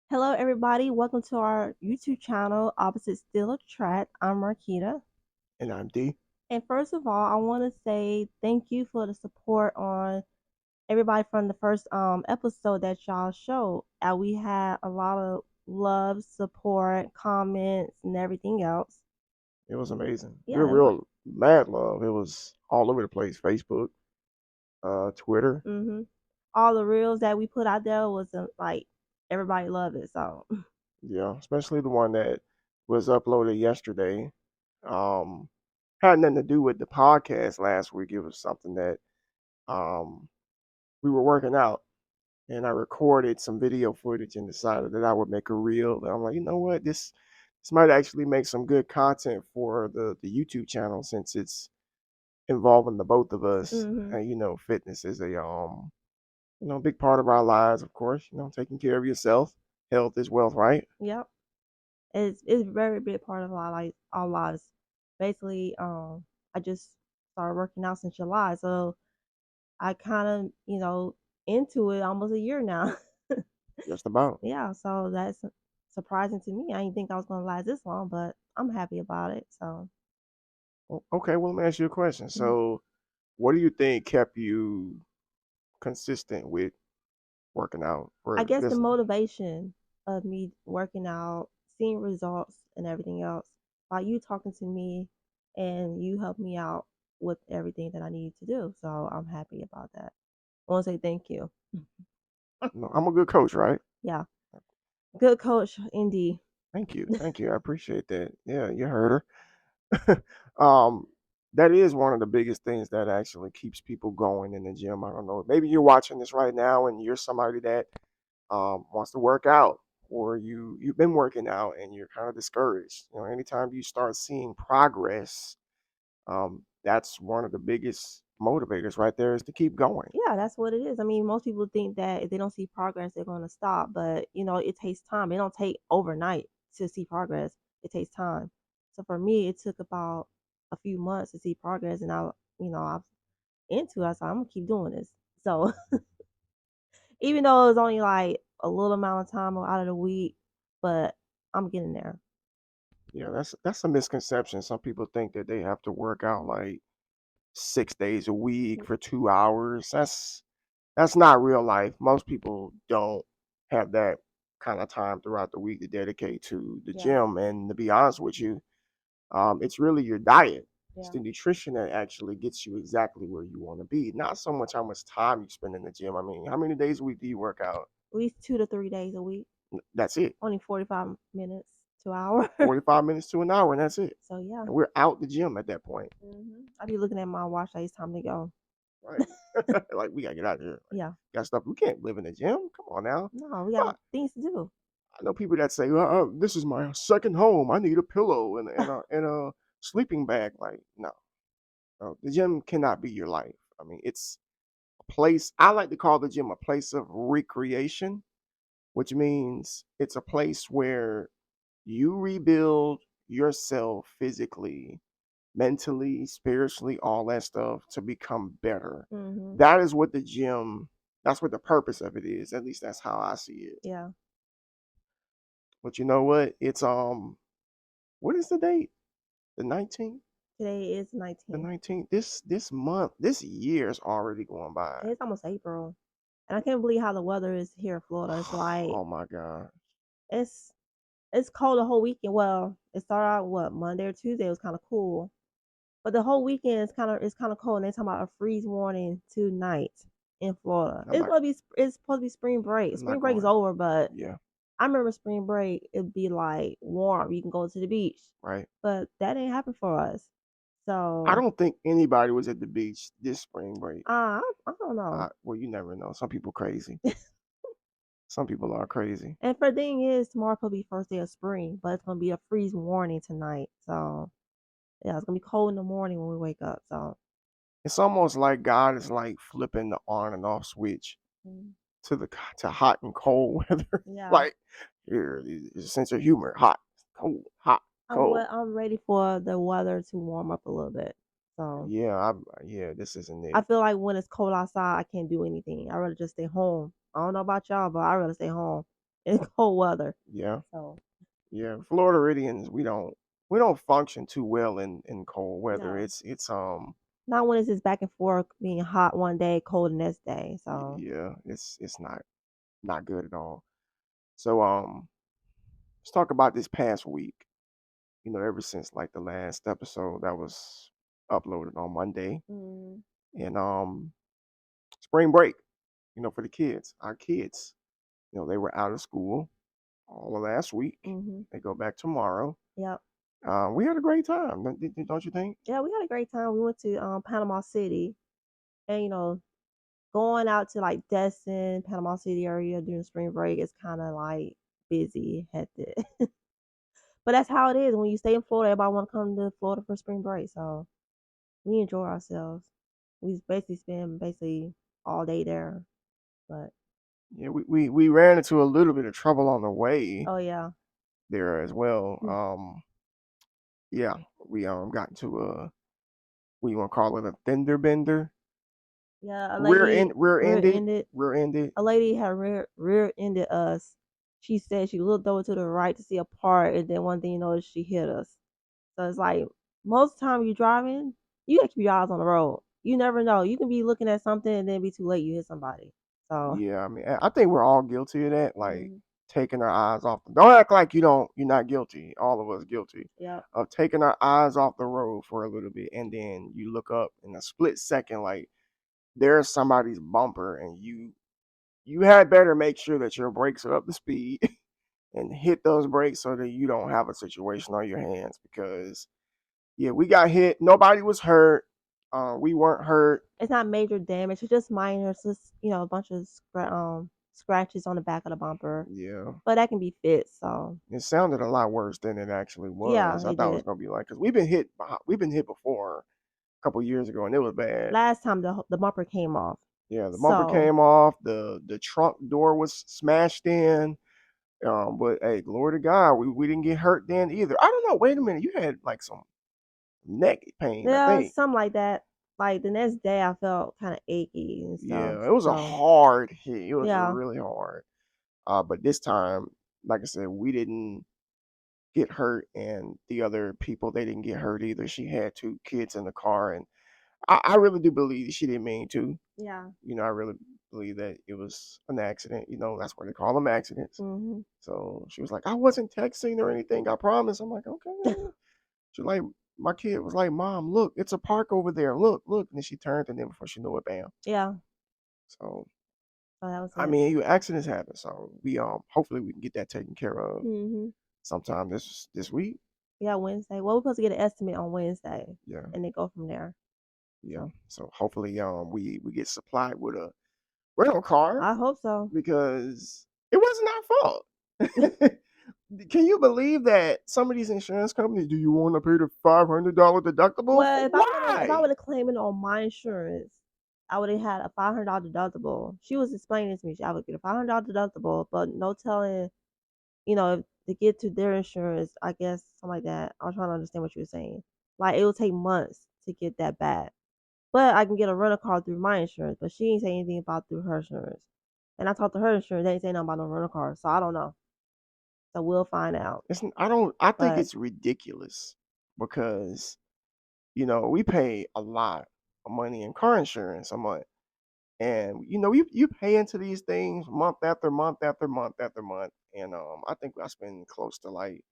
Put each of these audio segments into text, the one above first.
Hello, everybody. Welcome to our YouTube channel, Opposite Still Attract. I'm Marquita. And I'm D. And first of all, I want to say thank you for the support on everybody from the first episode that y'all showed. We had a lot of love, support, comments, and everything else. It was amazing. Real, Yeah, it was. real mad love. It was all over the place. Facebook, Twitter. All the reels that we put out there was like everybody loved it. So Yeah, especially the one that was uploaded yesterday. Um, had nothing to do with the podcast last week. It was something that um we were working out, and I recorded some video footage and decided that I would make a reel. And I'm like, you know what, this might actually make some good content for the YouTube channel since it's involving the both of us. hmm And fitness is a big part of our lives, of course. Taking care of yourself, health is wealth, right? yep. It's a very big part of our lives. Basically, I just started working out since July, so I kind of into it almost a year now. Just about. Yeah, so that's surprising to me. I didn't think I was gonna last this long, but I'm happy about it. So Okay, well, let me ask you a question. mhm. So, what do you think kept you consistent with working out I for guess the this? motivation of me working out, seeing results, and everything else, by you talking to me and you helped me out with everything that I needed to do. So I'm happy about that. I want to say thank you. No, I'm a good coach, right? Yeah, good coach indeed. Thank you. I appreciate that. Yeah, you heard her. um, that is one of the biggest things that actually keeps people going in the gym. I don't know. Maybe you're watching this right now and you're somebody that wants to work out, or you've been working out and you're kind of discouraged. Anytime you start seeing progress, that's one of the biggest motivators right there is to keep going. Yeah, that's what it is. I mean, most people think that if they don't see progress, they're going to stop, but it takes time. It don't take overnight to see progress. It takes time. So for me, it took about a few months to see progress, and I'm into it. So I'm gonna keep doing this. So even though it was only like a little amount of time out of the week, but I'm getting there. Yeah, that's a misconception. Some people think that they have to work out like 6 days a week for 2 hours. That's not real life. Most people don't have that kind of time throughout the week to dedicate to the Yeah, gym. And to be honest with you, it's really your diet. It's yeah. the nutrition that actually gets you exactly where you want to be. Not so much how much time you spend in the gym. I mean, how many days a week do you work out? At least 2 to 3 days a week. That's it. Only 45 minutes to an hour. 45 minutes to an hour, and that's it. So yeah. And we're out the gym at that point, I be looking at my watch like it's time to go. right? Like, we got to get out of here. Like, Yeah. got stuff. We can't live in the gym. Come on now. No, we got Uh, things to do. I know people that say, "This is my second home. I need a pillow and a sleeping bag." Like, no, no, the gym cannot be your life. I mean, it's a place. I like to call the gym a place of recreation, which means it's a place where you rebuild yourself physically, mentally, spiritually, all that stuff to become better. hmm That is what the gym. That's what the purpose of it is. At least that's how I see it. Yeah. But you know what? It's what is the date? The 19th? Today is The 19th. 19th. This month, this year is already going by. It's almost April. And I can't believe how the weather is here in Florida. It's like Oh my God. it's it's cold the whole weekend. Well, it started out what Monday or Tuesday it was kind of cool, but the whole weekend is kind of cold. And they're talking about a freeze warning tonight in Florida. I'm not It's supposed to be spring break. I'm Spring not break is going. over, but Yeah, I remember spring break. It'd be like warm. You can go to the beach, right. but that didn't happen for us. I So don't think anybody was at the beach this spring break. I don't know. Well, you never know. Some people crazy. Some people are crazy. And for the thing is, tomorrow could be first day of spring, but it's gonna be a freeze warning tonight. So yeah, it's gonna be cold in the morning when we wake up. So It's almost like God is like flipping the on and off switch mm, to hot and cold weather. yeah, Like, here is a sense of humor. Hot, cold, hot, cold. I'm ready for the weather to warm up a little bit. So Yeah. This isn't I it. feel like when it's cold outside, I can't do anything. I'd rather just stay home. I don't know about y'all, but I'd rather stay home. in cold weather. Yeah. So Yeah. Floridians, we don't function too well in cold weather. no, It's not when it's just back and forth, being hot one day, cold the next day. So yeah, it's not good at all. So let's talk about this past week. Ever since like the last episode that was uploaded on Monday, mm, and spring break, for the kids, our kids, they were out of school all of last week. hmm They go back tomorrow. yep. We had a great time, don't you think? Yeah, we had a great time. We went to Panama City, and going out to like Destin, Panama City area during spring break is kind of like busy, hectic. But that's how it is when you stay in Florida. Everybody want to come to Florida for spring break, so we enjoy ourselves. We basically spend all day there. But Yeah, we ran into a little bit of trouble on the way oh yeah, there as well. mm, Yeah, we got into a, what you want to call it, a fender bender, yeah, a rear lady end rear rear ended ended. rear ended. A lady had rear ended us. She said she looked over to the right to see a part, and then one thing you know, she hit us. So it's like most of the time you driving, you gotta keep your eyes on the road. You never know. You can be looking at something and then be too late. You hit somebody. So Yeah, I mean, I think we're all guilty of that. Like mm, taking our eyes off. Don't act like you're not guilty. All of us guilty yeah, of taking our eyes off the road for a little bit, and then you look up in a split second, like there's somebody's bumper, and you had better make sure that your brakes are up to speed and hit those brakes so that you don't have a situation on your hands. Because yeah, we got hit. Nobody was hurt. We weren't hurt. it's not major damage. It's just minor. It's just a bunch of scratches on the back of the bumper, Yeah. but that can be fixed. So It sounded a lot worse than it actually yeah, was. I it thought it was did. gonna be like, because we've been hit before a couple years ago, and it was bad. Last time the bumper came off. Yeah, the bumper So came off. The trunk door was smashed in. But hey, glory to God, we didn't get hurt then either. I don't know. Wait a minute, you had like some neck pain, I yeah, think. something like that. Like the next day, I felt kind of achy and stuff. Yeah, it was a So hard hit. It was yeah, really hard. But this time, like I said, we didn't get hurt, and the other people, they didn't get hurt either. She had two kids in the car, and I really do believe she didn't mean to. yeah. I really believe that it was an accident. That's what they call them, accidents. hmm So she was like, I wasn't texting or anything, I promise. I'm like, okay. She like, my kid was like, Mom, look, it's a park over there. Look, look. And then she turned, and then before she knew it, bam. Yeah. So So that was I it. mean, accidents happen. So we hopefully we can get that taken care of hmm sometime this week. Yeah, Wednesday. Well, we're supposed to get an estimate on Wednesday, Yeah. and then go from there. Yeah. So So hopefully we get supplied with a rental car I hope so. because it wasn't our fault. Can you believe that some of these insurance companies, do you want to pay the $500 deductible? Well, if I Why? would have claimed it on my insurance, I would have had a $500 deductible. She was explaining to me, I would get a $500 deductible, but no telling, if to get to their insurance, I guess something like that. I was trying to understand what you were saying. Like it will take months to get that back. But I can get a rental car through my insurance, but she ain't say anything about through her insurance. And I talked to her insurance, they ain't say nothing about no rental car, so I don't know. So we'll find out. I think But it's ridiculous because, we pay a lot of money in car insurance a month. And you pay into these things month after month after month after month. And I think I spend close to like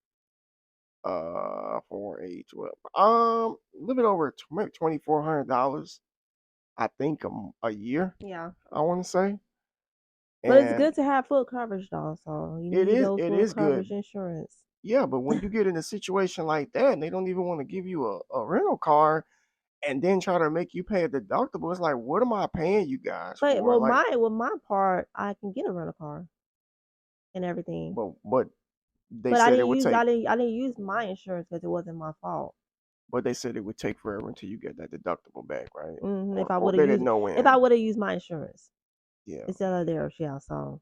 for a 12 a little bit over maybe $2,400, I think, a year, yeah. I want to say. But it's And good to have full coverage though, so you it need is those it full is coverage good. insurance. Yeah, but when you get in a situation like that and they don't even want to give you a rental car and then try to make you pay a deductible, it's like, what am I paying you guys But for? Like, with my part, I can get a rental car and everything. but they But said it would take I didn't use my insurance because it wasn't my fault. but they said it would take forever until you get that deductible back, right? If I Or would have they didn't know if I when. would have used my insurance Yeah. instead of theirs, yeah. So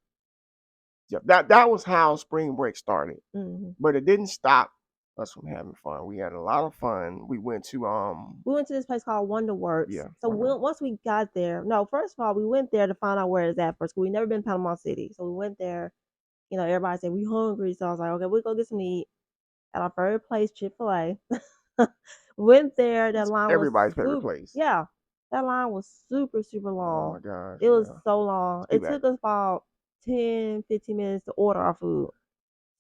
Yeah. That was how spring break started. hmm But it didn't stop us from having fun. We had a lot of fun. We went to we went to this place called Wonderworks. yeah, So once we got there, no, first of all, we went there to find out where it's at first. We never been to Panama City, so we went there, everybody said we hungry, so I was like, okay, we'll go get some to eat at our favorite place, Chick-fil-A. Went there, that It's line was everybody's favorite super, place. yeah, that line was super, super Oh long. my gosh, It was yeah. so long. Too It bad. took us about 10, 15 minutes to order our food.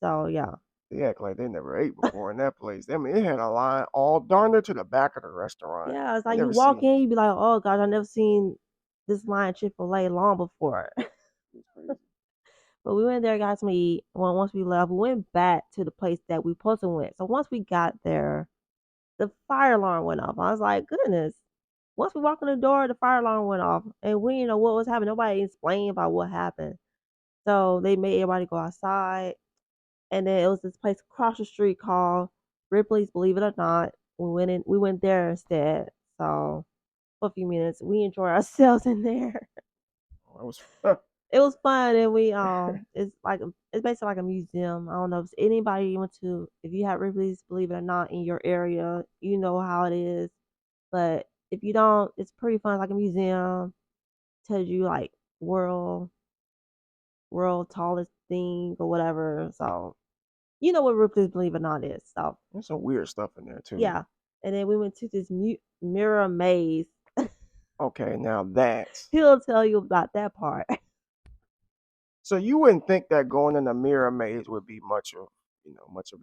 So yeah. They act like they never ate before in that place. I mean, it had a line all darn near to the back of the restaurant. Yeah, it's I like you never walk see. in, you be like, oh gosh, I never seen this line Chick-fil-A long before. It's crazy. But we went there, got some eat. Well, once we left, we went back to the place that we supposed to went. So once we got there, the fire alarm went off. I was like, goodness. Once we walked in the door, the fire alarm went off, and we didn't know what was happening. Nobody explained about what happened. So they made everybody go outside, and then it was this place across the street called Ripley's. Believe it or not, we went there instead. So for a few minutes, we enjoyed ourselves in there. That was It was fun, and it's basically like a museum. I don't know if anybody went to, if you have Ripley's, believe it or not, in your area, you know how it is. But if you don't, it's pretty fun. It's like a museum. Tells you like world world tallest thing or whatever. So you know what Ripley's, believe it or not, is. So there's some weird stuff in there too. yeah, and then we went to this mirror maze. Okay, now that. He'll tell you about that part. So you wouldn't think that going in a mirror maze would be much of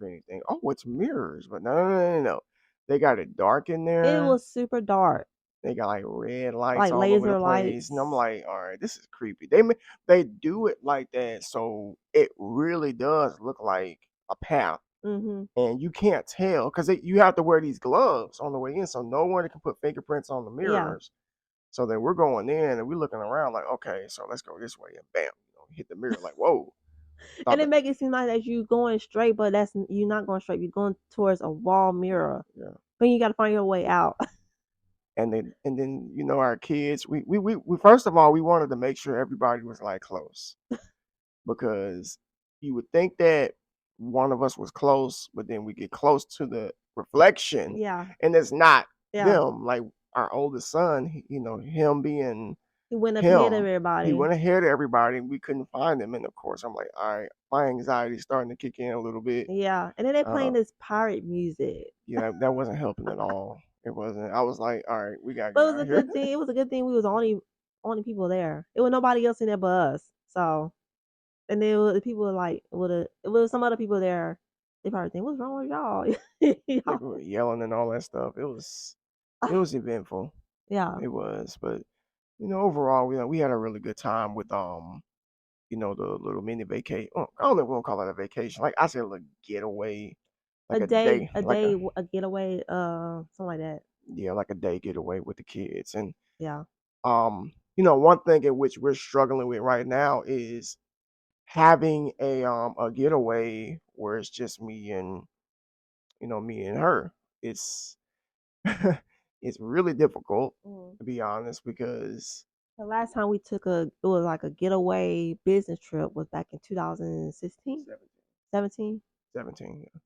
anything. Oh, it's mirrors, but no, no, no, no, no. They got it dark in It there. was super dark, They got like red lights like all over the laser place, and I'm lights. like, all right, this is creepy. They do it like that, so it really does look like a path, Hmm. and you can't tell because you have to wear these gloves on the way in, so no one can put fingerprints on the Yeah. mirrors. So then we're going in and we're looking around like, okay, so let's go this way, and bam, hit the mirror like, whoa. And Thought it that, make it seem like that you going straight, but you're not going straight. You're going towards a wall mirror. yeah. But you got to find your way out. And then our kids, we first of all we wanted to make sure everybody was like close because you would think that one of us was close, but then we get close to the reflection Yeah, and it's not yeah. them. Like our oldest son, him being He went up ahead of him, he everybody. went ahead of everybody and we couldn't find him. And of course, I'm like, all right, my anxiety's starting to kick in a little bit. Yeah, and then they Uh, playing this pirate music. yeah, that wasn't helping at all. It wasn't. I was like, all right, we gotta But get it was out a of here. good thing. It was a good thing we was the only people there. It was nobody else in there but us. So, and then the people were like, would have it was some other people there. They probably think, what's wrong with y'all? People were yelling and all that stuff. It was eventful. Yeah, It was, but overall, we had a really good time with the little mini vacation. Oh, I don't know if we want to call it a vacation. Like I said, a little getaway, like a day, like a getaway, something like that. like a day getaway with the kids. And Yeah, one thing in which we're struggling with right now is having a getaway where it's just me and her. It's it's really difficult mm. to be honest because The last time we took it was like a getaway business trip was back in 2016, 17, 17. 17, yeah.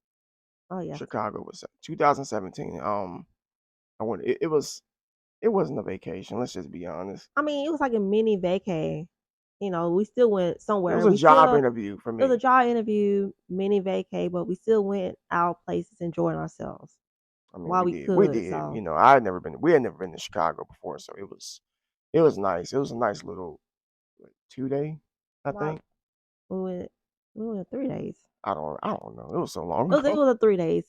Oh yeah. Chicago was 2017. I went. It wasn't a vacation. Let's just be honest. I mean, it was like a mini vacay. We still went It was somewhere. a We job still interview for It was a me. job interview, mini vacay, but we still went out places, enjoying ourselves I mean, while we we did. We could. did. So We had never been to Chicago before, so it was nice. It was a nice little 2 day, I while think. we went, 3 days. I don't know. It was so long It ago. was a 3 days.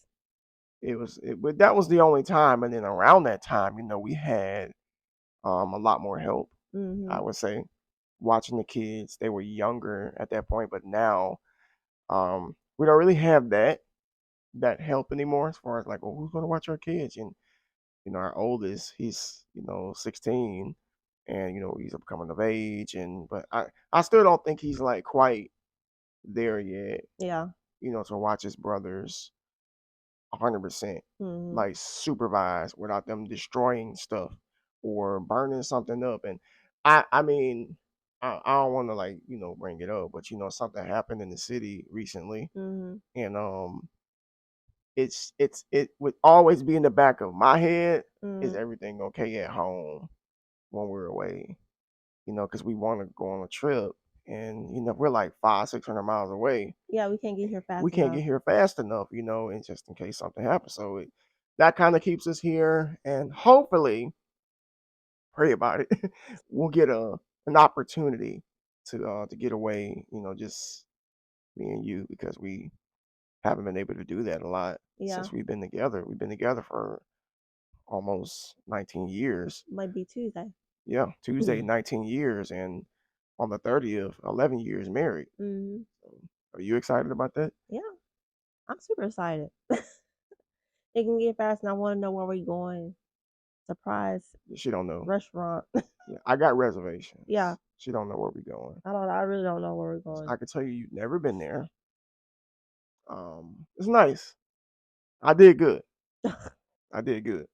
But that was the only time, and then around that time, we had a lot more help. I Hmm. would say, watching the kids. They were younger at that point, but now we don't really have that help anymore as far as like, well, who's going to watch our kids? And our oldest, he's 16, and he's coming of age, and but I still don't think he's like quite there yet, Yeah. to watch his brothers 100% Hmm. like supervised without them destroying stuff or burning something up. And I mean, I don't want to like bring it up, but something happened in the city recently, Hmm. and it would always be in the back of my head. Is Hmm. everything okay at home when we're away? Because we want to go on a trip, and we're like 500-600 miles away. Yeah, we can't get here We fast can't enough. get here fast enough, and just in case something happens. So that kind of keeps us here, and hopefully, pray about it. We'll get an opportunity to get away, just me and you, because we haven't been able to do that a lot Yeah, since we've been together. We've been together for almost 19 years. might be Tuesday. Yeah, Tuesday, 19 years, and on the 30th, 11 years married. Mm-hmm. So, are you excited about that? Yeah, I'm super excited. It can get fast, and I want to know where we're going. Surprise She don't know. restaurant. Yeah, I got reservations. Yeah, She don't know where we're going. I don't. I really don't know where we're going. I can tell you've never been there. It's nice. I did good. I did good.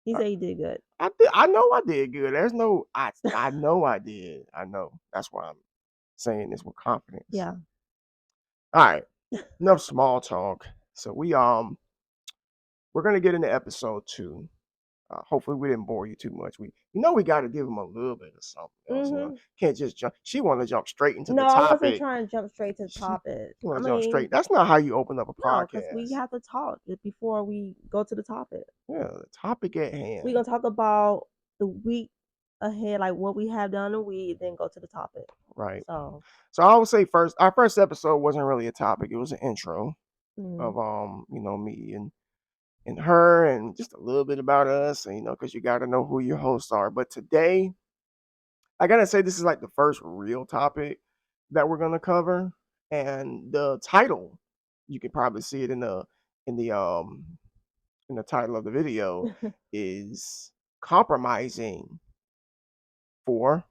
He I, said he did good. I know I did good. There's no I know I did. I know. That's why I'm saying this with confidence. Yeah. All right. Enough small talk. So we're gonna get into episode 2. Hopefully we didn't bore you too much. We got to give them a little bit of something else. Mm-hmm. Can't just jump. She want to jump straight into the No, I wasn't topic. trying to jump straight to the She topic. I want to jump mean, straight. That's not how you open up a no, because we podcast. have to talk before we go to the topic. Yeah, the topic at hand. We're gonna talk about the week ahead, like what we have done the week, then go to the topic. Right. So I would say first, our first episode wasn't really a topic. It was an intro mm, of me and her, and just a little bit about us, and because you got to know who your hosts are. But today, I gotta say, this is like the first real topic that we're gonna cover, and the title, you can probably see it in the um in the title of the video, is compromising for.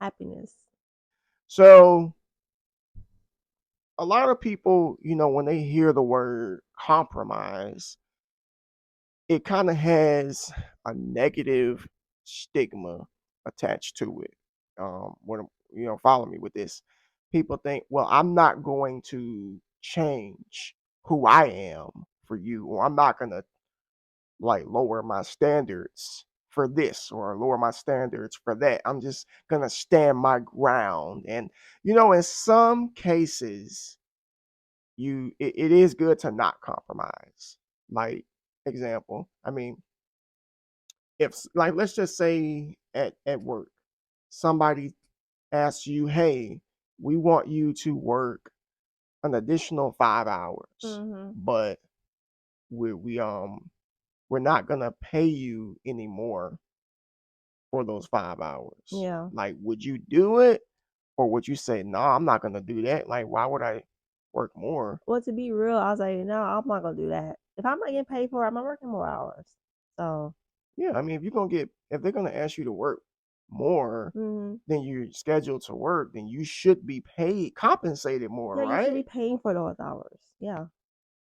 happiness. So a lot of people, when they hear the word compromise, it kind of has a negative stigma attached to it. What follow me with this. People think, well, I'm not going to change who I am for you, or I'm not gonna like lower my standards for this or lower my standards for that. I'm just gonna stand my ground. And in some cases, it is good to not compromise. Like example, I mean, if like let's just say at work, somebody asks you, "Hey, we want you to work an additional 5 hours, Mm-hmm. but we're not gonna pay you anymore for those 5 hours." Yeah. Like, would you do it, or would you say, "No, I'm not gonna do that"? Like, why would I work more? Well, to be real, I was like, no, I'm not gonna do that. If I'm not getting paid for it, I'm not working more hours. So Yeah, I mean, if they're gonna ask you to work more mm-hmm. than you're scheduled to work, then you should be compensated more, Yeah, you should be right? paying for those hours. Yeah.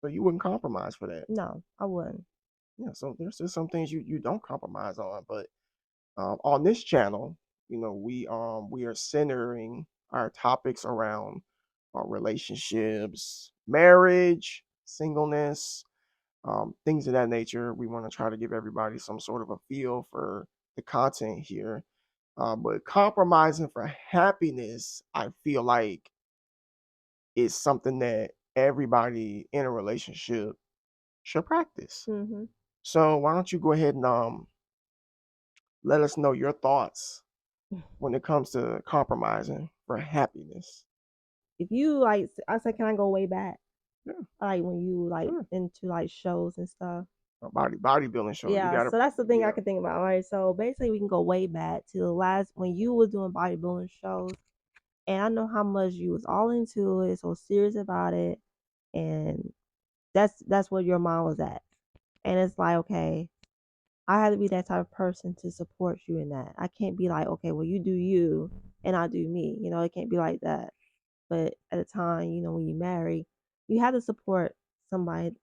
So you wouldn't compromise for that. No, I wouldn't. Yeah, so there's just some things you don't compromise on. But on this channel, we are centering our topics around our relationships, marriage, singleness, things of that nature. We want to try to give everybody some sort of a feel for the content here. But compromising for happiness, I feel like, is something that everybody in a relationship should practice. Mm-hmm. So why don't you go ahead and let us know your thoughts when it comes to compromising for happiness. If you like, I said, can I go way back? Yeah, Like when you like sure. into like shows and stuff. A bodybuilding show. You Yeah, gotta, so that's the thing I yeah, can think about. All right, so basically we can go way back to the last when you was doing bodybuilding shows, and I know how much you was all into it, so serious about it, and that's where your mind was at. And it's like, okay, I had to be that type of person to support you in that. I can't be like, okay, well you do you and I do me. It can't be like that. But at the time, when you marry, you have to support somebody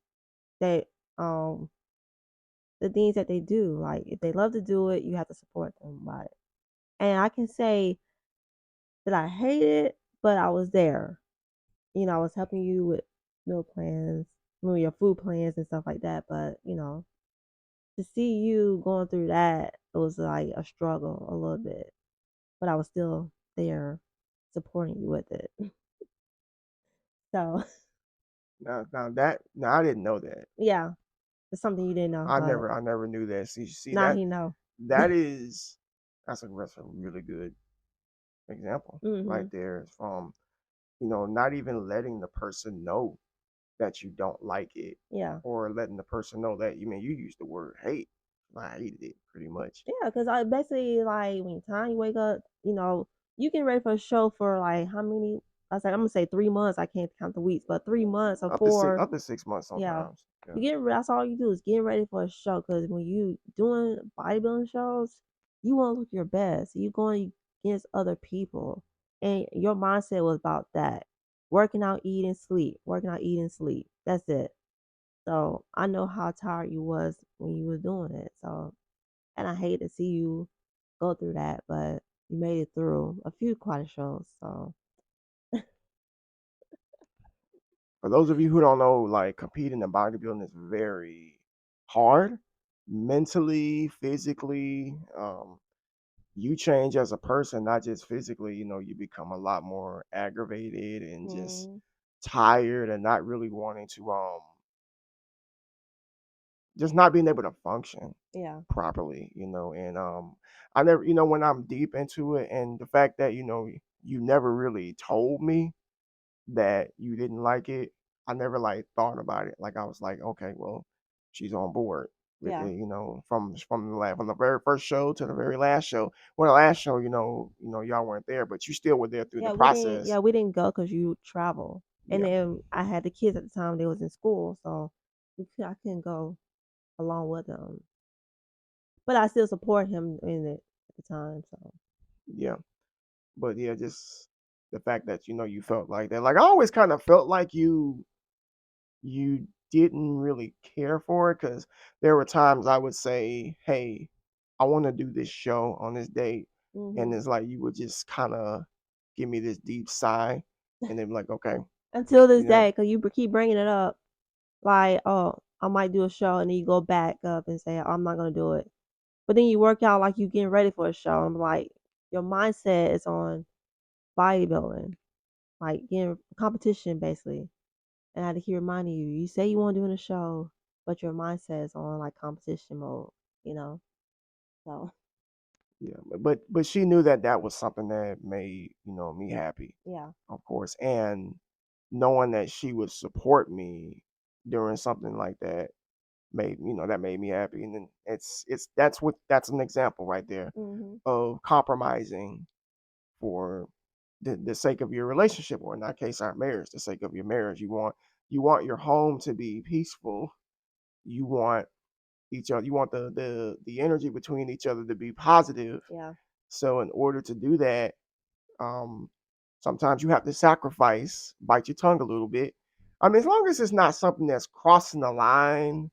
that the things that they do. Like if they love to do it, you have to support them by it. And I can say that I hate it, but I was there. I was helping you with meal plans, your food plans and stuff like that. But to see you going through that, it was like a struggle a little bit. But I was still there. supporting you with it. So Now I didn't know that. yeah, it's something you didn't know, but I never knew that. See now he know. that is that's a really good example right Mhm. there from not even letting the person know that you don't like it, Yeah. or letting the person know that you used the word hate. I hated it pretty much. Yeah, cause I basically like when time you wake up, you get ready for a show for like how many? I was like, I'm gonna say 3 months. I can't count the weeks, but 3 months or four. Up to 6 months Yeah, sometimes. Yeah. you get that's all you do is getting ready for a show. Cause when you doing bodybuilding shows, you want to look your best. You going against other people, and your mindset was about that: working out, eating, sleep, working out, eating, sleep. That's it. So I know how tired you was when you were doing it. So and I hate to see you go through that, but you made it through a few quality shows. So For those of you who don't know, like competing in bodybuilding is very hard, mentally, physically. You change as a person, not just physically. You become a lot more aggravated and just mm, tired and not really wanting to just not being able to function yeah, properly. And I never, when I'm deep into it, and the fact that you never really told me that you didn't like it, I never like thought about it. Like I was like, okay, well, she's on board with yeah, it. From the very first show to the very last show. Well, the last show, y'all weren't there, but you still were there through the yeah. We didn't, process. yeah, we didn't go because you travel, and Yeah, then I had the kids at the time; they was in school, so I couldn't go along with them. But I still support him in it at the time. So yeah, but yeah, just the fact that you felt like that. Like I always kind of felt like you didn't really care for it, because there were times I would say, hey, I want to do this show on this date, and hmm it's like you would just kind of give me this deep sigh, and then be like, okay, until this you know, day, because you keep bringing it up, like, oh, I might do a show, and then you go back up and say, I'm not gonna do it. But then you work out like you getting ready for a show. I'm like, your mindset is on bodybuilding, like getting competition basically. And I had to keep reminding you, you say you want to do in a show, but your mindset is on like competition mode, you know? So yeah, but she knew that that was something that made me happy, yeah. of course, and knowing that she would support me during something like that made me happy. And then that's an example right there Mhm. of compromising for the sake of your relationship, or in that case our marriage, the sake of your marriage. You want your home to be peaceful. You want each other, you want the energy between each other to be positive. Yeah. So in order to do that, um sometimes you have to sacrifice, bite your tongue a little bit. I mean, as long as it's not something that's crossing the line,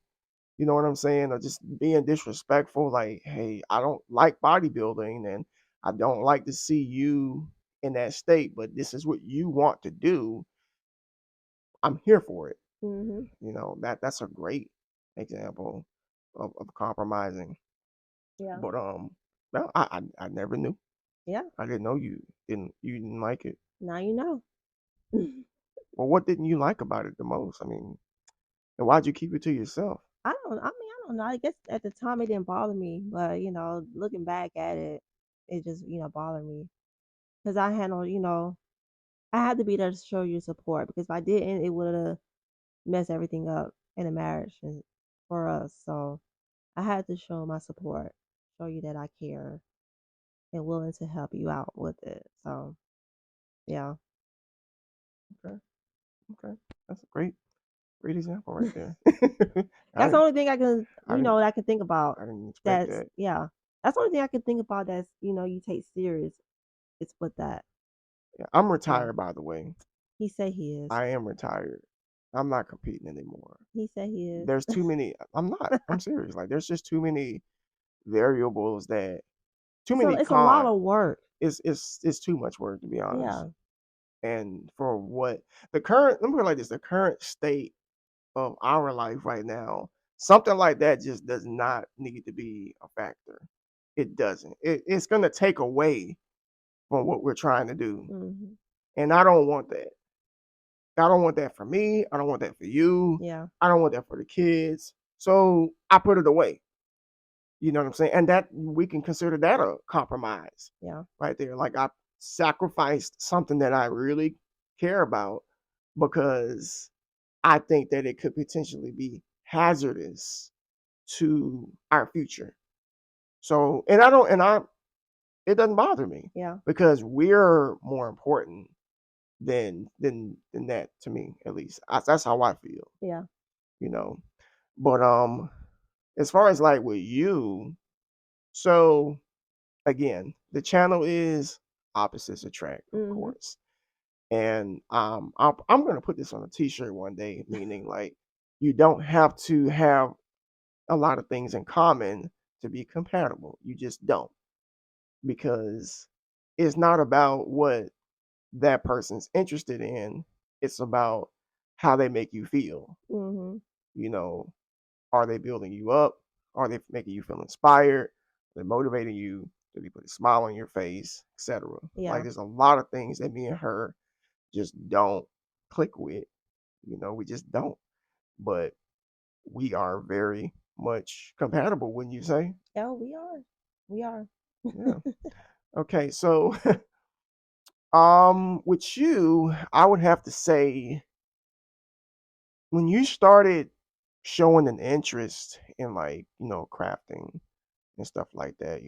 you know what I'm saying? Or just being disrespectful, like, hey, I don't like bodybuilding, and I don't like to see you in that state, but this is what you want to do. I'm here for it. Mhm. That's a great example of compromising. Yeah. But no, I never knew. Yeah. I didn't know you didn't like it. Now you know. Well, what didn't you like about it the most? I mean, and why'd you keep it to yourself? I don't know. I guess at the time it didn't bother me, but looking back at it, it just, bothered me. Because I had no, I had to be there to show you support because if I didn't, it would have messed everything up in the marriage and for us. So I had to show my support, show you that I care and willing to help you out with it. So yeah, Okay, okay, that's a great example right there. I that's the didn't, only thing I didn't, that I can think about. I didn't expect That's that. yeah, that's the only thing I can think about. That's you take serious. It's with that. Yeah, I'm So retired, by the way. he said he is. I am retired. I'm not competing anymore. He said he is. There's too many. I'm not. I'm serious. Like, there's just too many variables too many It's a lot cons. of work. It's too much work, to be honest. Yeah. And for what the current, let me put it like this: the current state of our life right now, something like that just does not need to be a factor. It doesn't. It's gonna take away from what we're trying to do. Mhm. And I don't want that. I don't want that for me. I don't want that for you. Yeah. I don't want that for the kids. So I put it away. You know what I'm saying? And that we can consider that a compromise Yeah. right there. Like I sacrificed something that I really care about because I think that it could potentially be hazardous to our future. So, and I don't, and I, it doesn't bother me Yeah. because we're more important than that to me, at least. That's how I feel, Yeah. you know. But as far as like with you, so again, the channel is opposites attract, of Mhm. course. And I'm gonna put this on a t-shirt one day, meaning like you don't have to have a lot of things in common to be compatible. You just don't, because it's not about what that person's interested in. It's about how they make you feel. Mhm. You know, are they building you up? Are they making you feel inspired? Are they motivating you? Do they put a smile on your face, etc.? Like Yeah. there's a lot of things that me and her just don't click with. We just don't. But we are very much compatible, wouldn't you say? Yeah, we are. We are. Yeah. Okay, so with you, I would have to say when you started showing an interest in like, crafting and stuff like that,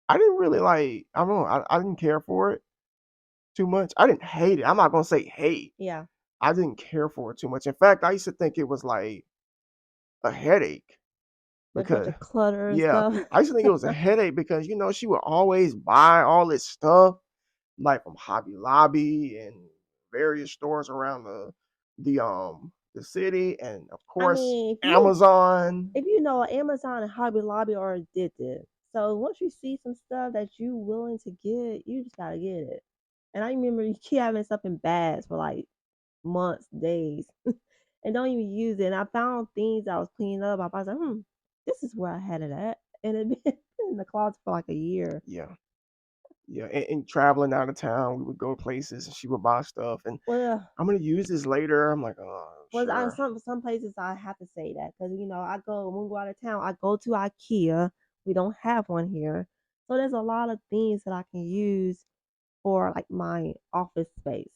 I didn't really like, I don't know, I didn't care for it too much. I didn't hate it. I'm not gonna say hate. Yeah. I didn't care for it too much. In fact, I used to think it was like a headache A bunch because of clutter and yeah, stuff. I used to think it was a headache because she would always buy all this stuff like from Hobby Lobby and various stores around the city, and of I course mean, Amazon. if you know Amazon and Hobby Lobby are addictive. So once you see some stuff that you willing to get, you just gotta get it. And I remember you keep having stuff in bags for like months, days, and don't even use it. And I found things I was cleaning up. I was like, this is where I had it at. And it been in the closet for like a year. Yeah, yeah, and traveling out of town, we would go places, and she would buy stuff, and Well, I'm gonna use this later. I'm like, oh, I sure. some places I have to say that because I go when we go out of town, I go to IKEA. We don't have one here, so there's a lot of things that I can use for like my office space.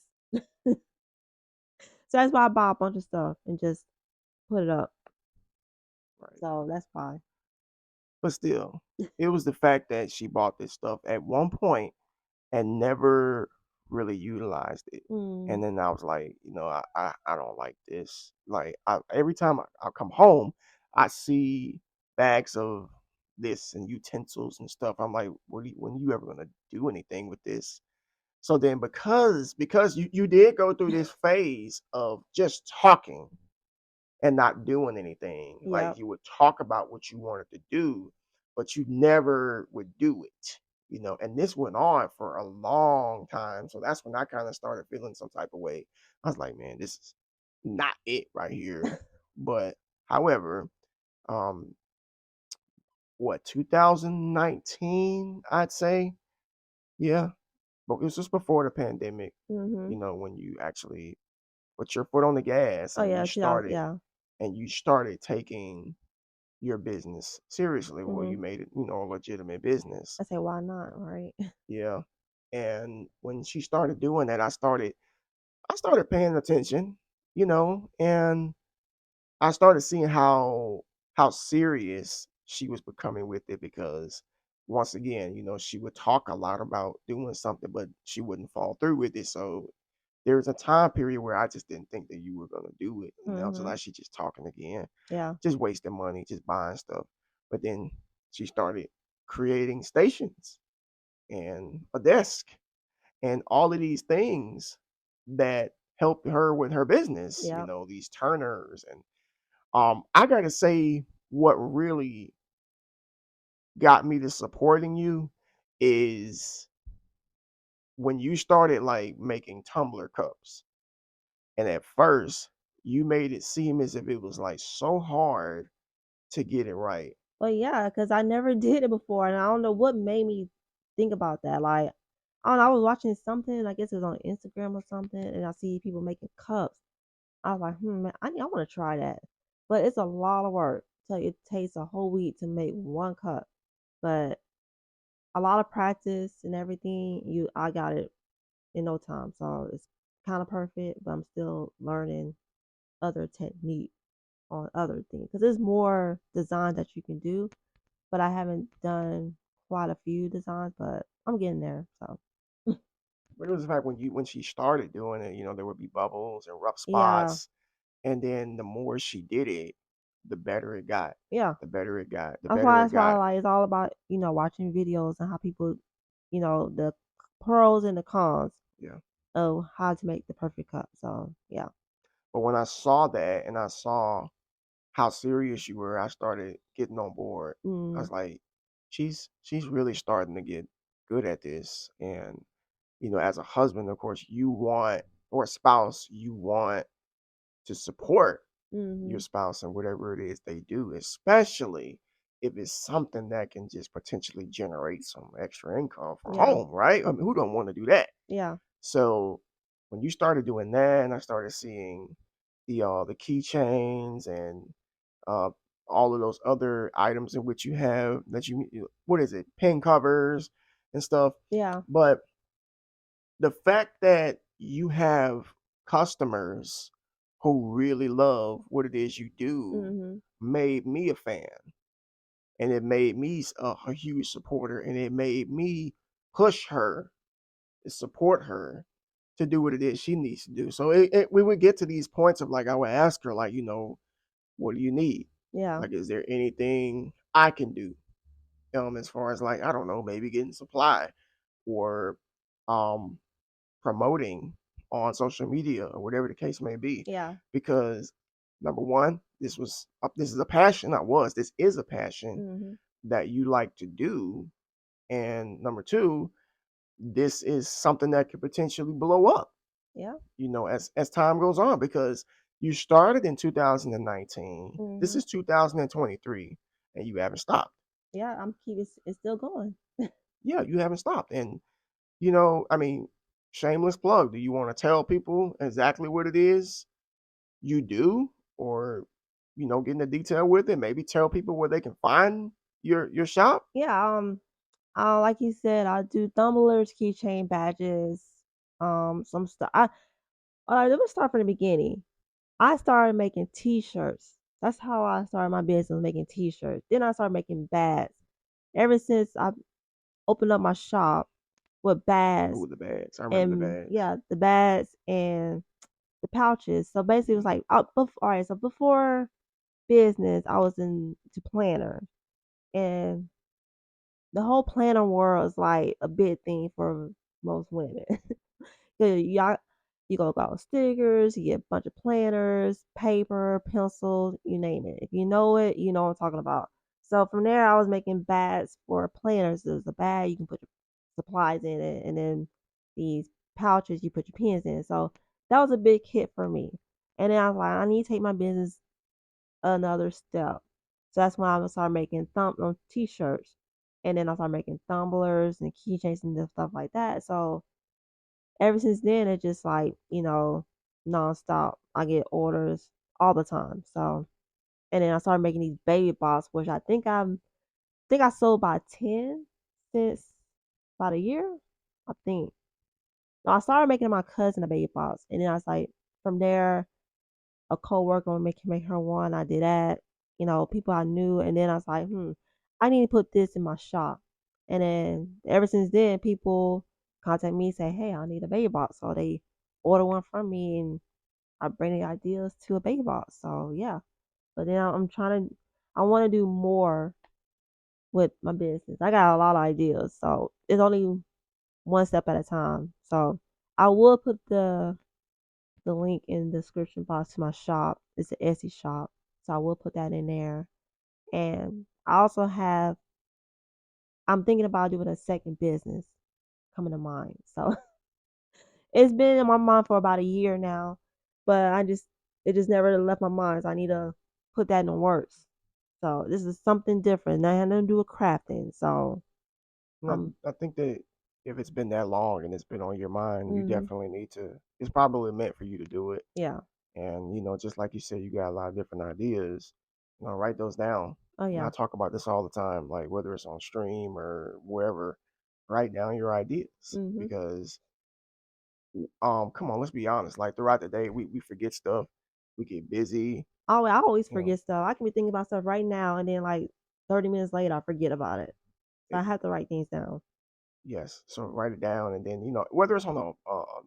So that's why I buy a bunch of stuff and just put it up. Right. So that's why. But still, it was the fact that she bought this stuff at one point and never really utilized it. Mm, And then I was like, I don't like this. Like every time I come home, I see bags of this and utensils and stuff. I'm like, when are you ever gonna do anything with this? So then because you did go through this phase of just talking and not doing anything. Like yep. you would talk about what you wanted to do, but you never would do it. And this went on for a long time. So that's when I kind of started feeling some type of way. I was like, man, this is not it right here. But however, um, what 2019, I'd say, yeah, but it was just before the pandemic. Mhm. When you actually put your foot on the gas Oh and you yeah, 2000. started Yeah. taking your business seriously. Well, you Mhm. made it, a legitimate business. I say why not, right? Yeah. And when she started doing that, I started paying attention, and I started seeing how serious she was becoming with it because once again, she would talk a lot about doing something, but she wouldn't follow through with it. So there was a time period where I just didn't think that you were gonna do it. I was Mhm. like, she just talking again, Yeah. just wasting money, just buying stuff. But then she started creating stations and a desk and all of these things that helped her with her business, Yeah. these turners. And I gotta say, what really got me to supporting you is when you started like making tumbler cups. And at first, you made it seem as if it was like so hard to get it right. But yeah, cause I never did it before, and I don't know what made me think about that. Like, I don't know, I was watching something, I guess it was on Instagram or something, and I see people making cups. I was like, man, I want to try that, but it's a lot of work. So it takes a whole week to make one cup, but a lot of practice and everything. I got it in no time, so it's kind of perfect. But I'm still learning other techniques on other things because there's more design that you can do, but I haven't done quite a few designs, but I'm getting there. So But it was the fact when she started doing it, there would be bubbles and rough yeah, spots, and then the more she did it, the better it got. yeah. The better it got. The That's better why it that's why got. like it's all about watching videos and how people, the pros and the cons Yeah. of how to make the perfect cup. So yeah. But when I saw that and I saw how serious you were, I started getting on board. I Mm, was like, she's really starting to get good at this. And, as a husband, of course, you want, or a spouse, you want to support your mm-hmm. spouse and whatever it is they do, especially if it's something that can just potentially generate some extra income from Yeah. home, right? I mean, who don't want to do that? Yeah. So when you started doing that, and I started seeing the keychains and uh, all of those other items in which you have that what is it, pen covers and stuff. Yeah. But the fact that you have customers who really love what it is you do Mm-hmm. made me a fan, and it made me a huge supporter, and it made me push her, support her to do what it is she needs to do. So we would get to these points of like I would ask her like, what do you need? Yeah. Like, is there anything I can do? As far as like I don't know, maybe getting supply or um promoting on social media or whatever the case may be, Yeah. because number one, this is a passion. Not was This is a passion Mm-hmm. that you like to do, and number two, this is something that could potentially blow up, Yeah. as time goes on, because you started in 2019. This Mm-hmm. is 2023, and you haven't stopped. Yeah. It's still going. Yeah, you haven't stopped. And I mean, shameless plug. Do you want to tell people exactly what it is you do, or get into detail with it? Maybe tell people where they can find your shop. Yeah. Like you said, I do tumblers, keychain badges, some stuff. Let me start from the beginning. I started making T-shirts. That's how I started my business, making T-shirts. Then I started making bags. Ever since I opened up my shop with bags Oh, the bags. I remember the and bags. yeah, the bags and the pouches. So basically, it was like, all right. So before business, I was into planner, and the whole planner world is like a big thing for most women. 'Cause you go about stickers, you get a bunch of planners, paper, pencils, you name it. If you know it, you know what I'm talking about. So from there, I was making bags for planners. There's a bag you can put your supplies in it, and then these pouches you put your pens in. So that was a big hit for me. And then I was like, I need to take my business another step. So that's when I started making t-shirts, and then I started making tumblers and keychains and stuff like that. So ever since then, it's just like, nonstop. I get orders all the time. So, and then I started making these baby bottles, which think I sold about 10 since about a year. I think. No, I started making my cousin a baby bottles, and then I was like, from there, a coworker would make her one. I did that. People I knew, and then I was like, I need to put this in my shop. And then ever since then, people contact me say, hey, I need a baby box. So they order one from me, and I bring the ideas to a baby box. So yeah, but then I want to do more with my business. I got a lot of ideas, so it's only one step at a time. So I will put the link in the description box to my shop. It's an Etsy shop. So I will put that in there. And I also I'm thinking about doing a second business coming to mind. So it's been in my mind for about a year now, but it just never left my mind. So I need to put that in the works. So this is something different. That had nothing to do with crafting. So And um I think that if it's been that long and it's been on your mind, you mhm. definitely need to. It's probably meant for you to do it. Yeah. And just like you said, you got a lot of different ideas. Write those down. Oh I yeah. talk about this all the time, like whether it's on stream or wherever. Write down your ideas Mhm. because come on, let's be honest. Like throughout the day, we forget stuff. We get busy. I always You know, forget stuff. I can be thinking about stuff right now and then like 30 minutes later I forget about it. So I it, have to write things down. yes. So write it down, and then whether it's on a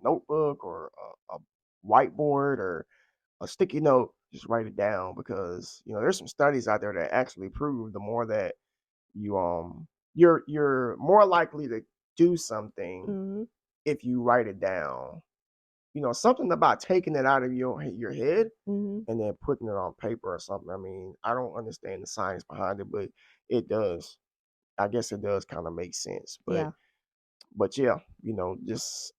notebook or a whiteboard or a sticky note, just write it down because there's some studies out there that actually prove the more that you're more likely to do something Mhm. if you write it down. Something about taking it out of your head Mhm. and then putting it on paper or something. I mean, I don't understand the science behind it, but it does. I guess it does kind of make sense. But Yeah. yeah, just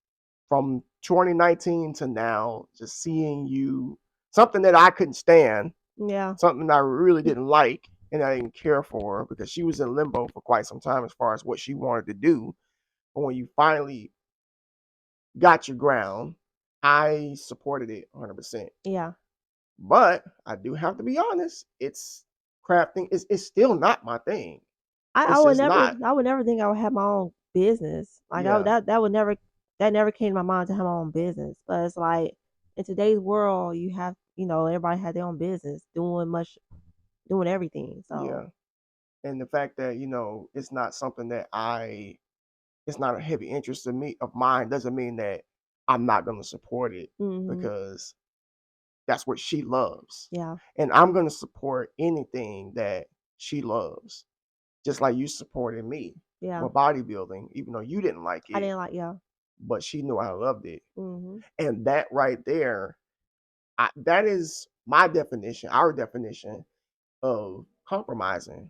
from 2019 to now, just seeing you something that I couldn't stand, Yeah. something I really didn't like and I didn't care for because she was in limbo for quite some time as far as what she wanted to do. But when you finally got your ground, I supported it 100%. Yeah. But I do have to be honest, it's crafting it's still not my thing. I It's would just never not. I would never think I would have my own business. Like I would, Yeah. that would never that never came to my mind to have my own business. But it's like in today's world, you have everybody had their own business, doing everything. So Yeah. And the fact that, it's not something that it's not a heavy interest of mine doesn't mean that I'm not going to support it mhm. because that's what she loves. Yeah. And I'm going to support anything that she loves, just like you supported me Yeah. with bodybuilding, even though you didn't like I it, didn't like yeah. but she knew I loved it. Mhm. And that right there, that is my definition, our definition of compromising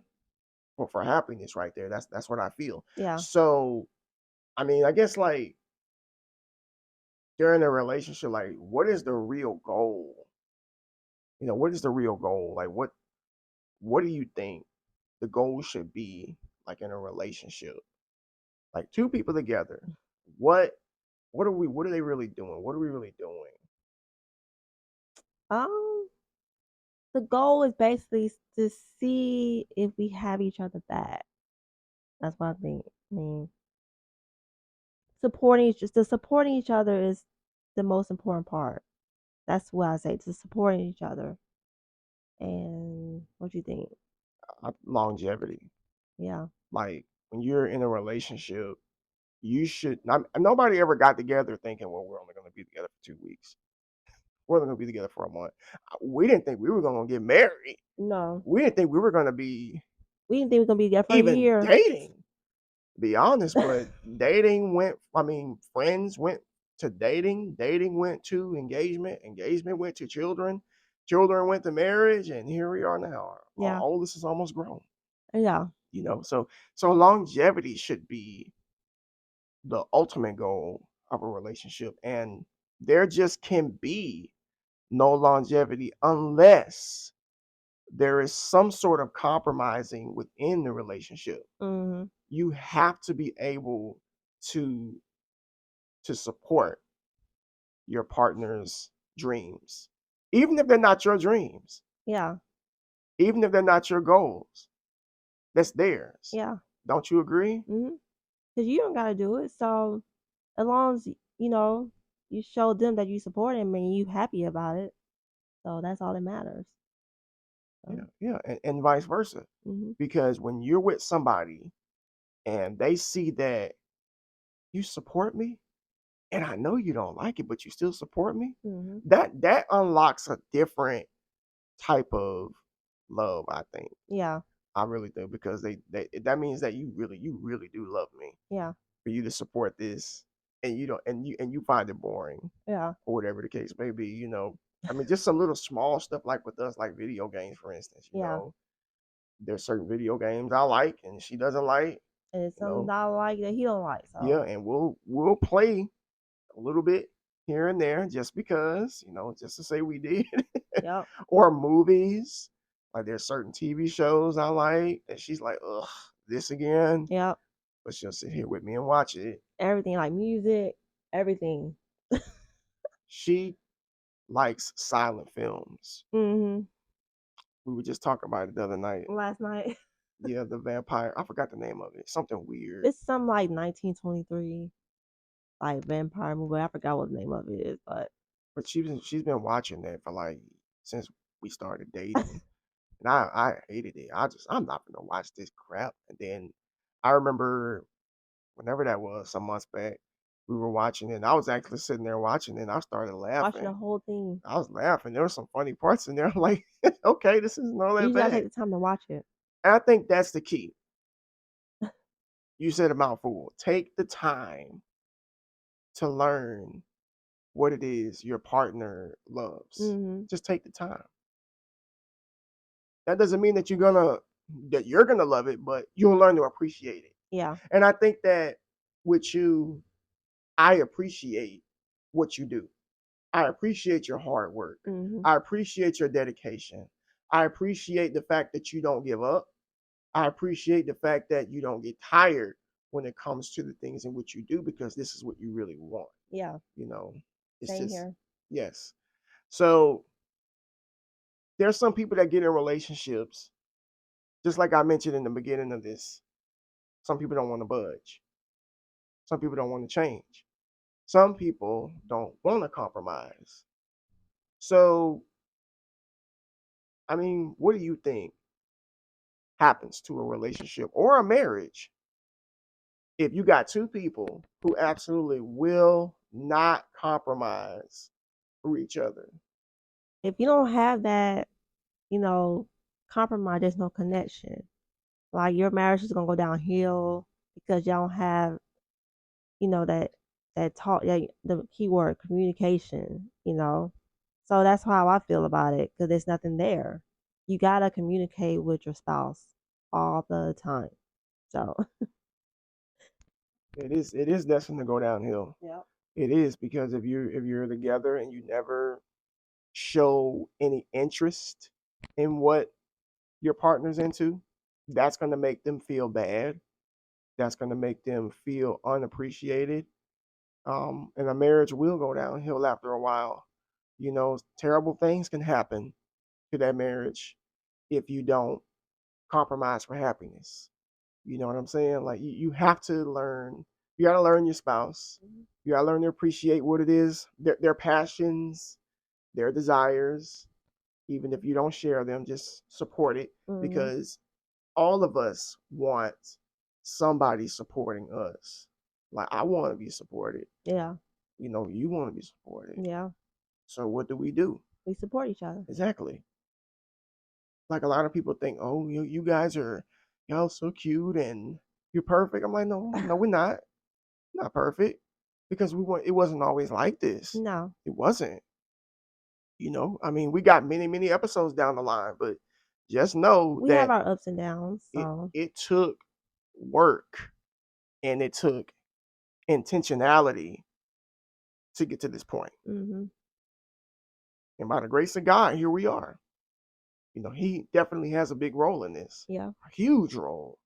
for happiness right there. That's what I feel. Yeah. So, I mean, I guess like during a relationship, like what is the real goal? What is the real goal? Like what do you think the goal should be like in a relationship? Like two people together. What what are they really doing? What are we really doing? Um the goal is basically to see if we have each other back. That's what I think. I mean, supporting each other is the most important part. That's what I say, to supporting each other. And what do you think? Longevity. Yeah. Like when you're in a relationship, you should not, nobody ever got together thinking, well, we're only going to be together for 2 weeks. We're only going to be together for a month. We didn't think we were going to get married. No. We didn't think we were going to be We didn't think we were gonna be there for a even year. dating, to be honest. But dating went, I mean, friends went to dating, dating went to engagement, engagement went to children, children went to marriage, and here we are now. Our Yeah. oldest is almost grown, Yeah. so longevity should be the ultimate goal of a relationship. And there just can be no longevity unless there is some sort of compromising within the relationship. Mhm. You have to be able to support your partner's dreams, even if they're not your dreams, Yeah. even if they're not your goals. That's theirs. Yeah. Don't you agree? Mhm. Because you don't gotta do it. So as long as you show them that you support them and you happy about it, so that's all that matters. Yeah, So, yeah, and vice versa. mhm. Because when you're with somebody and they see that you support me, and I know you don't like it, but you still support me, Mhm. that unlocks a different type of love, I think. Yeah. I really do because they that means that you really do love me Yeah. for you to support this and you don't and you find it boring Yeah. or whatever the case may be, I mean just some little small stuff like with us like video games for instance, Yeah. there's certain video games I like and she doesn't like, And it's you something know. that I like that he don't like. Yeah, So and we'll play a little bit here and there just because, just to say we did. yep. Or movies. Like there's certain TV shows I like, and she's like, ugh, this again. Yep. But she'll sit here with me and watch it. Everything like music, everything. She likes silent films. Mm-hmm. We were just talking about it the other night. Last night. Yeah, the vampire. I forgot the name of it. Something weird. It's some like 1923 like vampire movie. I forgot what the name of it is, but But she's been watching that for like since we started dating. And I hated it. I'm not gonna watch this crap. And then I remember whenever that was, some months back, we were watching it. And I was actually sitting there watching it, and I started watching the laughing. whole thing. I was laughing. There were some funny parts in there. I'm like, okay, this isn't all You that just gotta take bad. the time to watch it. And I think that's the key. You said a mouthful. Take the time to learn what it is your partner loves. Mm-hmm. Just take the time. That doesn't mean that you're gonna love it, but you'll learn to appreciate it. Yeah. And I think that with you, I appreciate what you do. I appreciate your hard work. Mm-hmm. I appreciate your dedication. I appreciate the fact that you don't give up. I appreciate the fact that you don't get tired when it comes to the things in which you do because this is what you really want. Yeah. You know, it's Same just, here. yes. So there's some people that get in relationships, just like I mentioned in the beginning of this. Some people don't want to budge. Some people don't want to change. Some people don't want to compromise. So, I mean, what do you think happens to a relationship or a marriage if you got two people who absolutely will not compromise for each other? If you don't have that, compromise, there's no connection. Like your marriage is gonna go downhill because y'all don't have, that talk, yeah, the keyword communication. So that's how I feel about it because there's nothing there. You gotta communicate with your spouse all the time. So It is destined to go downhill. yeah. It is because if you're together and you never show any interest in what your partner's into, that's going to make them feel bad. That's going to make them feel unappreciated. And a marriage will go downhill after a while. Terrible things can happen to that marriage if you don't compromise for happiness. You know what I'm saying? Like you have to learn. You got to learn your spouse. Mhm. You got to learn to appreciate what it is, their passions, their desires. Even if you don't share them, just support it Mhm. because all of us want somebody supporting us. Like I want to be supported. Yeah. You want to be supported. Yeah. So what do we do? We support each other. Exactly. Like a lot of people think, oh, you guys are y'all so cute and you're perfect. I'm like, no, we're not. Not perfect because it wasn't always like this. No. It wasn't. I mean, we got many, many episodes down the line, but just know We have that our ups and downs. it So it took work and it took intentionality to get to this point. mhm. And by the grace of God, here we are. He definitely has a big role in this. Yeah. A huge role.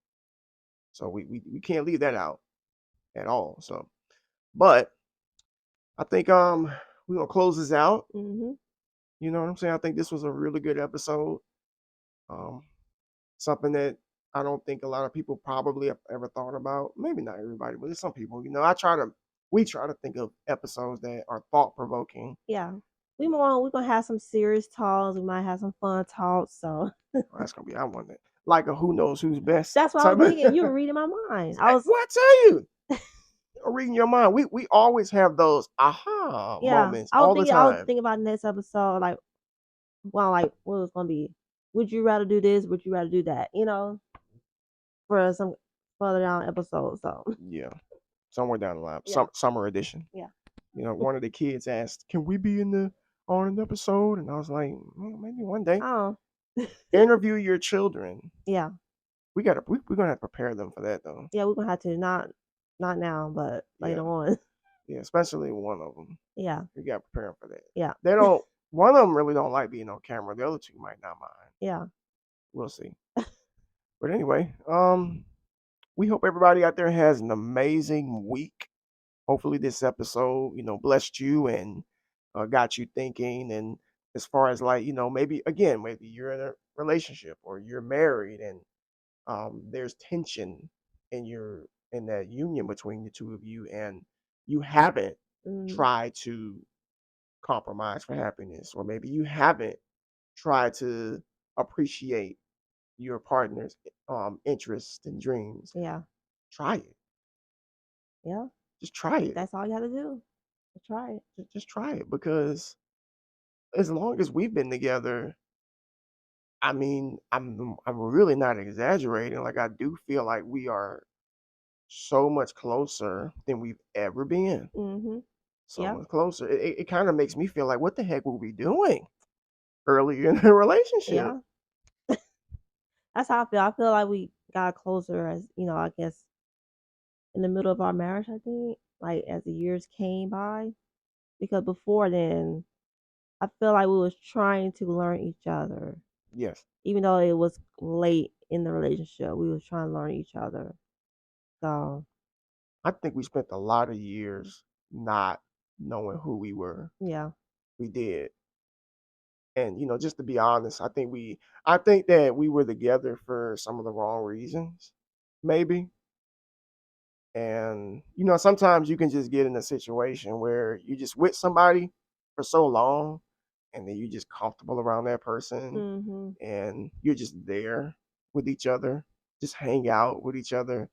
So we can't leave that out at all. So but I think we're gonna close this out. Mhm. You know what I'm saying? I think this was a really good episode. Um, something that I don't think a lot of people probably have ever thought about. Maybe not everybody, but there's some people. We try to think of episodes that are thought provoking. Yeah. We're gonna have some serious talks. We might have some fun talks. So That's gonna be I wonder like a who knows who's best. that's what I Type was of- thinking. You were reading my mind. I was what I tell you? Reading your mind. We always have those aha yeah. moments I was all the thinking I was time. thinking about next episode, like what it was gonna be. Would you rather do this? Would you rather do that? For some further down episodes. So Yeah, somewhere down the line, yeah. summer edition. Yeah. One of the kids asked, "Can we be on an episode?" And I was like, maybe one day. Oh. Interview your children. Yeah. We're gonna have to prepare them for that though. Yeah, we're gonna have to not now, but Yeah, later on. yeah, especially one of them. Yeah. We got to prepare them for that. Yeah. They don't. One of them really don't like being on camera. The other two might not mind. Yeah. We'll see. But anyway, we hope everybody out there has an amazing week. Hopefully, this episode, blessed you and got you thinking. And as far as like, maybe again, maybe you're in a relationship or you're married and there's tension in in that union between the two of you, and you haven't Mm, tried to compromise for happiness, or maybe you haven't tried to appreciate your partner's interests and dreams. yeah, Try it. yeah. Just try it. That's all you gotta do. Try it. Just try it, because as long as we've been together, I mean, I'm really not exaggerating. Like, I do feel like we are so much closer than we've ever been. Mhm. So Yeah. much closer. It kind of makes me feel like, what the heck were we doing earlier in the relationship? Yeah. That's how I feel. I feel like we got closer as, I guess in the middle of our marriage, I think, like as the years came by. Because before then, I feel like we was trying to learn each other. Yes, Even though it was late in the relationship, we was trying to learn each other. So I think we spent a lot of years not knowing who we were. yeah. We did. And just to be honest, I think that we were together for some of the wrong reasons, maybe. And sometimes you can just get in a situation where you just with somebody for so long, and then you're just comfortable around that person, Mhm. and you're just there with each other, just hang out with each other.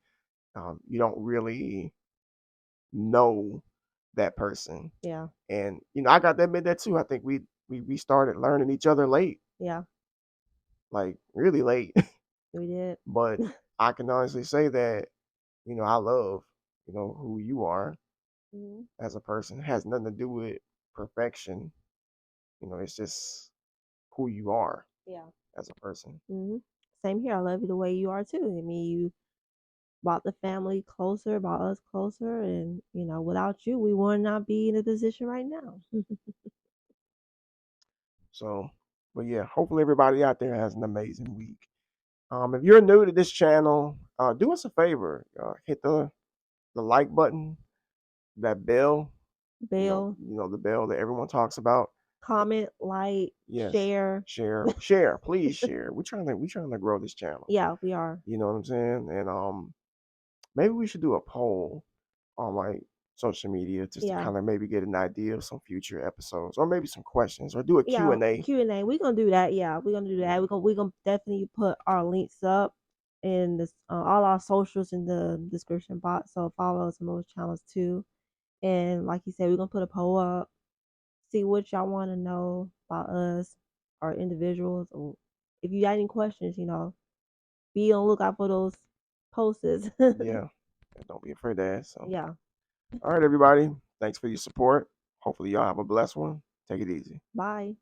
You don't really know that person. Yeah. And I got to admit that too. I think we started learning each other late, Yeah. like really late. We did. But I can honestly say that I love who you are Mhm. as a person. It has nothing to do with perfection. It's just who you are Yeah. as a person. Mhm. Same here. I love you the way you are too. I mean, you brought the family closer, brought us closer, and without you, we would not be in a position right now. So, but yeah, hopefully everybody out there has an amazing week. If you're new to this channel, do us a favor. Hit the like button, that bell. Bill, The bell that everyone talks about. comment, like, Yes, share. share, please share. We trying to grow this channel. Yeah, we are. You know what I'm saying? And maybe we should do a poll on like social media, just to Yeah. kind of maybe get an idea of some future episodes, or maybe some questions, or do a Q Yeah, and A. Q&A. We're gonna do that. Yeah, we're gonna do that. We're gonna definitely put our links up in this all our socials in the description box. So follow us on those channels too. And like you said, we're gonna put a poll up, see what y'all want to know about us, our individuals, or if you got any questions, be on the lookout for those posts. Yeah, don't be afraid to ask. So, Yeah. all right, everybody, thanks for your support. Hopefully, y'all have a blessed one. Take it easy. Bye.